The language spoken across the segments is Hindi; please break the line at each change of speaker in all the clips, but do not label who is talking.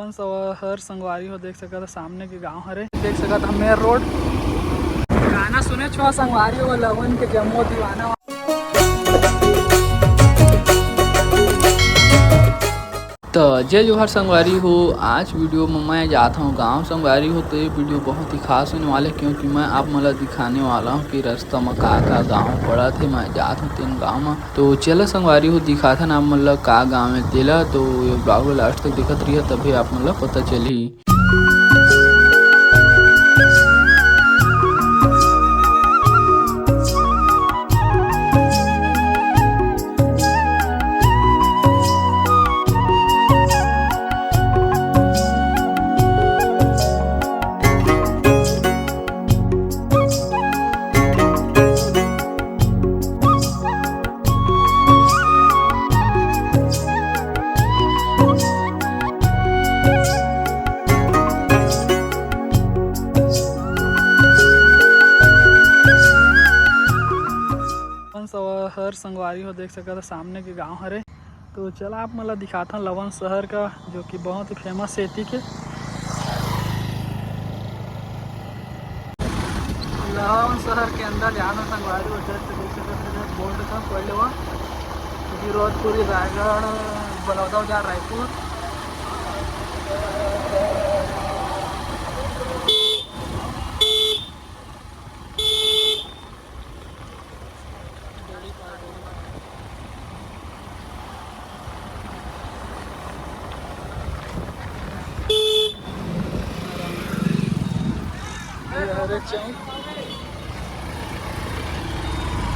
हर संगवारी हो देख सकता सामने के गांव हरे देख सकता मेन रोड गाना सुने छो संगवारी हो लवन के जम्मो दीवाना।
तो जय जोहर संगवारी हो। आज वीडियो में मैं जाता हूँ गांव संगवारी हो। तो ये वीडियो बहुत ही खास होने वाले क्योंकि मैं आप मतलब दिखाने वाला हूँ कि रास्ता में का गांव पड़ा थे। मैं जाता हूँ तीन गांव में तो चलो संगवारी हो दिखा था ना मतलब का गांव में तेला। तो ये ब्लॉग लास्ट तक दिखत रही है तभी आप मतलब पता चली।
हर संगवारी हो देख सकता सामने के गांव हरे। तो चला आप मतलब दिखाता हूँ लवन शहर का जो कि बहुत ही फेमस है के लवन शहर के अंदर जाना संगवारी हो देख सकते बोर्ड था पहले वहाँ फिरोजपुरी रायगढ़ बलौदा रायपुर।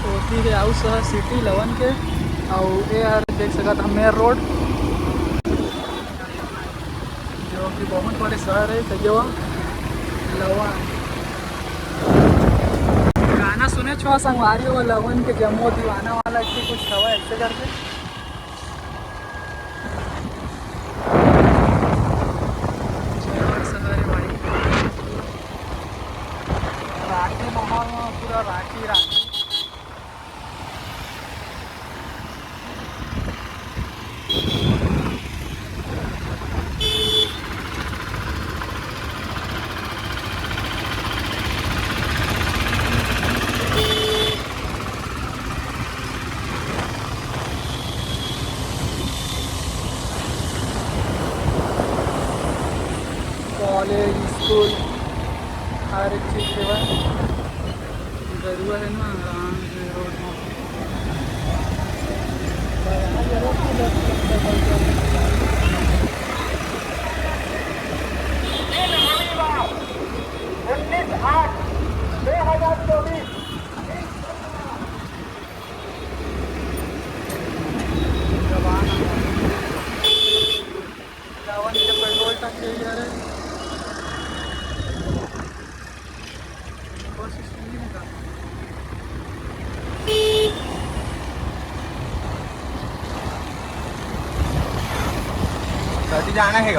होती है आउ शहर सिटी लवन के और ये देख सकता मेन रोड जो कि बहुत बड़े शहर है कहियो लवन। गाना सुने छो संगवारी हो लवन के जम्मो दीवाना वाला ऐसे कुछ हवा ऐसे करके शहर है भाई। राखी माहौल में पूरा राखी राखी कॉलेज स्कूल हर एक चीज़ सेवा जरूर है ना रोड में। लवन के पेट्रोल टंकी है
जाना है।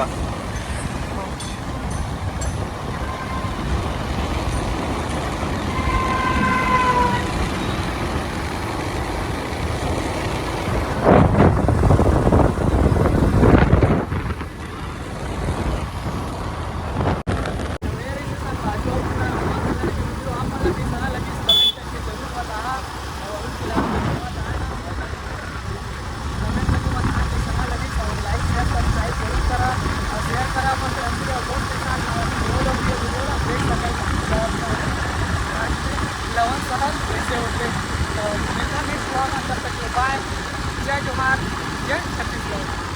लवन शहर वैसे होते तो नेक्स्ट ब्लॉग तब तक बाय। जय जोहार जय छत्तीसगढ़।